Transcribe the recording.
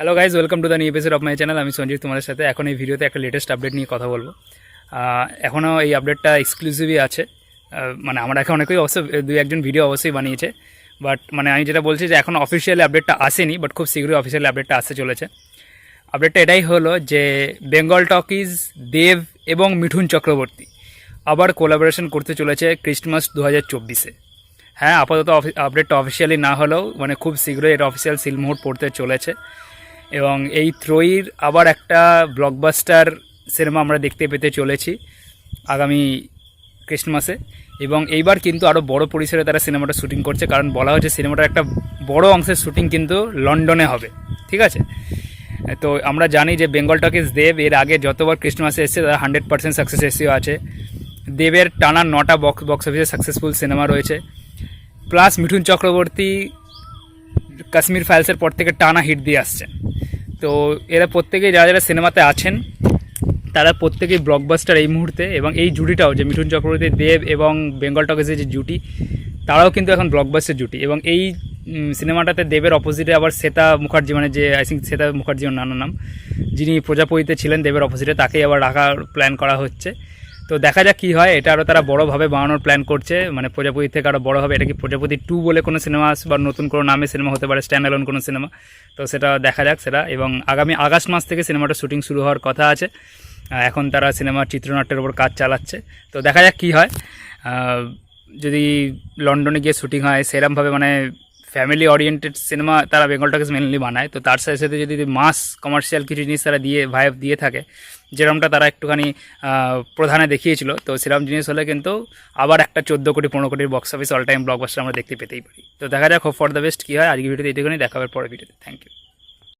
Hello guys, welcome to the new episode of my channel. আমি সঞ্জিত তোমাদের সাথে এখন এই ভিডিওতে একটা লেটেস্ট আপডেট নিয়ে কথা বলবো। এখনও এই আপডেটটা এক্সক্লুসিভই আছে, মানে আমার এখন অনেকেই অবশ্যই দুই একজন ভিডিও অবশ্যই বানিয়েছে, বাট মানে আমি যেটা বলছি যে এখন অফিসিয়ালি আপডেটটা আসেনি, বাট খুব শীঘ্রই অফিসিয়ালি আপডেটটা আসতে চলেছে। আপডেটটা এটাই হলো যে বেঙ্গল টকিজ, দেব এবং মিঠুন চক্রবর্তী আবার কোলাবোরেশন করতে চলেছে ক্রিসমাস 2024-এ। হ্যাঁ, আপাতত আপডেটটা অফিসিয়ালি না হলেও মানে খুব শীঘ্রই এটা অফিসিয়াল সিলমোহর পড়তে চলেছে এবং এই ত্রয়ীর আবার একটা ব্লকবাস্টার সিনেমা আমরা দেখতে পেতে চলেছি আগামী ক্রিসমাসে। এবং এইবার কিন্তু আরও বড় পরিসরে তারা সিনেমাটা শ্যুটিং করছে, কারণ বলা হচ্ছে সিনেমাটার একটা বড় অংশের শ্যুটিং কিন্তু লন্ডনে হবে। ঠিক আছে, তো আমরা জানি যে বেঙ্গল টকিজ দেব এর আগে যতবার ক্রিসমাসে এসেছে তারা 100% সাকসেস রেশিও আছে। দেবের টানা 9টা বক্স অফিসে সাকসেসফুল সিনেমা রয়েছে, প্লাস মিঠুন চক্রবর্তী কাশ্মীর ফাইলসের পর থেকে টানা হিট দিয়ে আসছেন। তো এরা প্রত্যেকেই যারা যারা সিনেমাতে আছেন তারা প্রত্যেকেই ব্লকবাস্টার এই মুহূর্তে, এবং এই জুটিটাও যে মিঠুন চক্রবর্তী, দেব এবং বেঙ্গল টকিজের যে জুটি, তারাও কিন্তু এখন ব্লকবাস্টার জুটি। এবং এই সিনেমাটাতে দেবের অপোজিটে আবার শ্বেতা মুখার্জি, মানে যে আই থিঙ্ক শ্বেতা মুখার্জি ওর নানা নাম, যিনি প্রজাপতিতে ছিলেন দেবের অপোজিটে, তাকেই আবার রাখার প্ল্যান করা হচ্ছে। তো দেখা যাক কী হয়। এটা আরও তারা বড়োভাবে বানানোর প্ল্যান করছে, মানে প্রজাপতি থেকে আরও বড়ো হবে। এটা কি প্রজাপতি 2 বলে কোনো সিনেমা বা নতুন কোনো নামে সিনেমা হতে পারে, স্ট্যান্ড অ্যালোন কোনো সিনেমা, তো সেটা দেখা যাক সেটা। এবং আগামী আগস্ট মাস থেকে সিনেমাটা শুটিং শুরু হওয়ার কথা আছে। এখন তারা সিনেমার চিত্রনাট্যের উপর কাজ চালাচ্ছে, তো দেখা যাক কী হয়। যদি লন্ডনে গিয়ে শুটিং হয় সেরকমভাবে, মানে ফ্যামিলি ওরিয়েন্টেড সিনেমা তারা বেঙ্গল টকিজ মেনলি বানায়, তো তার সাথে সাথে যদি মাস কমার্শিয়াল কিছু জিনিস তারা ভাইব দিয়ে থাকে, যেরকমটা তারা একটুখানি প্রধানে দেখিয়েছিল, তো সেরকম জিনিস হলে কিন্তু আবার একটা 14 কোটি 15 কোটির box office all time blockbuster আমরা দেখতে পেতেই পারি। তো দেখা যাক, হোপ ফর দ্য বেস্ট কী হয়। আজকে ভিডিওতে এইটুকুনি, দেখা হবে পরের ভিডিওতে। Thank you.